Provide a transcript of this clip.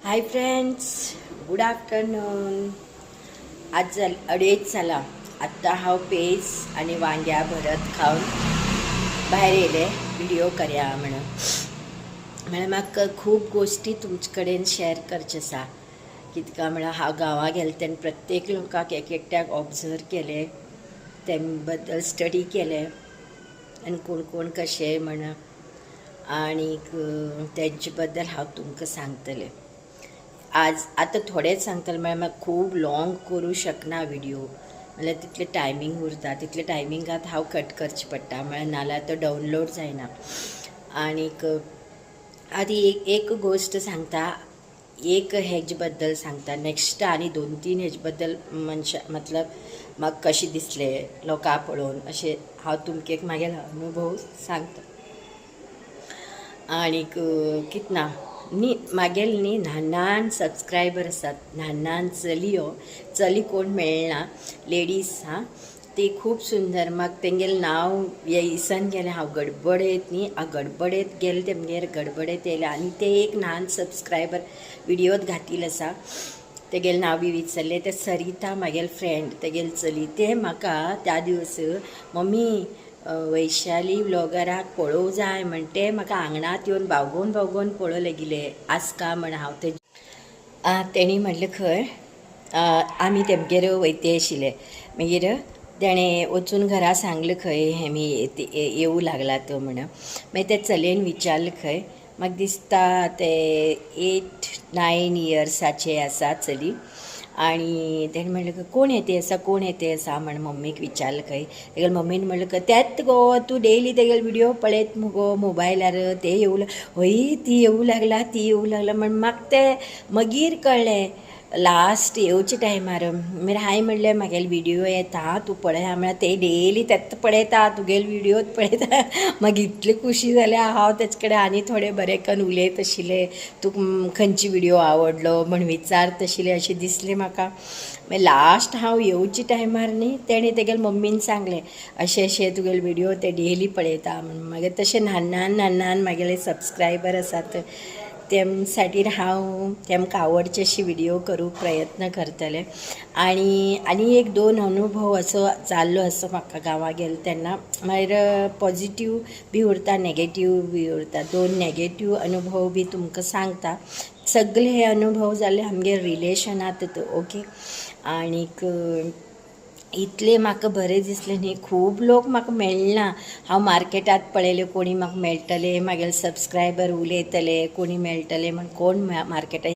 Hi friends, good afternoon. आज अडेच जाला. आत्ता हांव पेज आणि वांग्या भरत खाऊन भायर येयले व्हिडिओ करया म्हणून. म्हळ्यार म्हाका खूब गोश्टी तुमचे कडेन शेअर करचे आसा. कितें काय म्हळ्यार हांव गांवां गेलें तेन्ना प्रत्येक लोकांक एक एकट्याक ऑब्जर्व केलें, तेम बद्दल स्टडी केलें आनी कोण कोण कशें म्हण आनीक तेंचे बद्दल हांव तुमकां सांगतलें. आज आतां थोडेच सांगतलें म्हळ्यार म्हाका खूब लाँग करूं शकना व्हिडिओ. म्हळ्यार तितलें टायमींग उरता, तितले टायमिंगांत हांव कट करचें पडटा, म्हळ्यार नाल्यार तो डावनलोड जायना. आनीक आदी एक गोश्ट सांगता, एक हेजे बद्दल सांगता, नेक्स्ट आनी 2-3 हेजे बद्दल मतलब म्हाका कशें दिसलें लोकां पळोवन अशें हांव तुमकां एक म्हागेलो अनुभव सांगता. आनीक कितें ना न्ही, म्हागेले न्ही ल्हान सबस्क्रायबर आसात, ल्हान चली कोण मेळना, लेडीज हां, ती खूब सुंदर. म्हाका तेंगेलें नांव विसरून गेलें हांव. गडबडेत न्ही, गडबडेत गेलें तेमगेर, गडबडेत येयलें. आनी ते एक ल्हान सबस्क्रायबर व्हिडिओत घातिल्लो आसा, तेगेलें नांव बी विसरलें. ते सरिता म्हागेले फ्रेंड, तेगेली चली, ते म्हाका त्या दिवस मम्मी वैशाली व्लॉगराक पळोवं जाय म्हणटे म्हाका आंगणात येवन भावगोवन पळोवं लेगिले. आसका म्हण हांव ते तेणी म्हणलें खंय आमी तेमगेर वयते आशिल्ले. मागीर तेणें वचून घरा सांगलें खंय आमी येवं लागला तो म्हणून. मागीर ते चलयेन विचारलें खंय. म्हाका दिसता ते 8-9 इयर्साचे आसा चली. आनी तेणें म्हणलें कोण येते आसा म्हण मम्मीक विचारलें खंय. तेगेले मम्मीन म्हणलें तेंत गो, तूं डेली तेगेले व्हिडिओ पळयत मुगो मोबायलार, ते येवं हय ती येवं लागला म्हण म्हाका ते मागीर कळ्ळें लास्ट येवच्या टायमार. मागीर हांवें म्हणलें म्हागेले व्हिडिओ येता तूं पळया म्हळ्यार ते डेली तेंत पळयता, तुगेले व्हिडिओच पळयता. म्हाका इतली खुशी जाल्या. हांव तेचे कडेन आनी थोडे बरें करून उलयत आशिल्लें, तुका खंयची व्हिडिओ आवडलो म्हण विचारत आशिल्लें अशें दिसलें म्हाका. मागीर लास्ट हांव येवच्या टायमार न्ही तेणें तेगेले मम्मीन सांगलें अशें तुगेले व्हिडिओ ते डेली पळयता म्हण. मागीर तशें ल्हान म्हागेले सबस्क्रायबर आसात, तेमसाठी हांव तेमकां आवडचे अशी व्हिडिओ करूंक प्रयत्न करतलें. आनी 1-2 अनुभव असो जाल्लो असो म्हाका गांवां गेलें तेन्ना. मागीर पॉझिटीव बी उरता, नॅगेटीव बी उरता. 2 नॅगेटीव अनुभव बी तुमकां सांगता. सगळे हे अनुभव जाले आमगे रिलेशनांत ओके. आनीक इतलें म्हाका बरें दिसलें न्ही. खूब लोक म्हाका मेळना. हांव मार्केटांत पळयलें कोणी म्हाका मेळटले, म्हागेले सबस्क्रायबर उलयतले कोणी मेळटले म्हण कोण मार्केटांत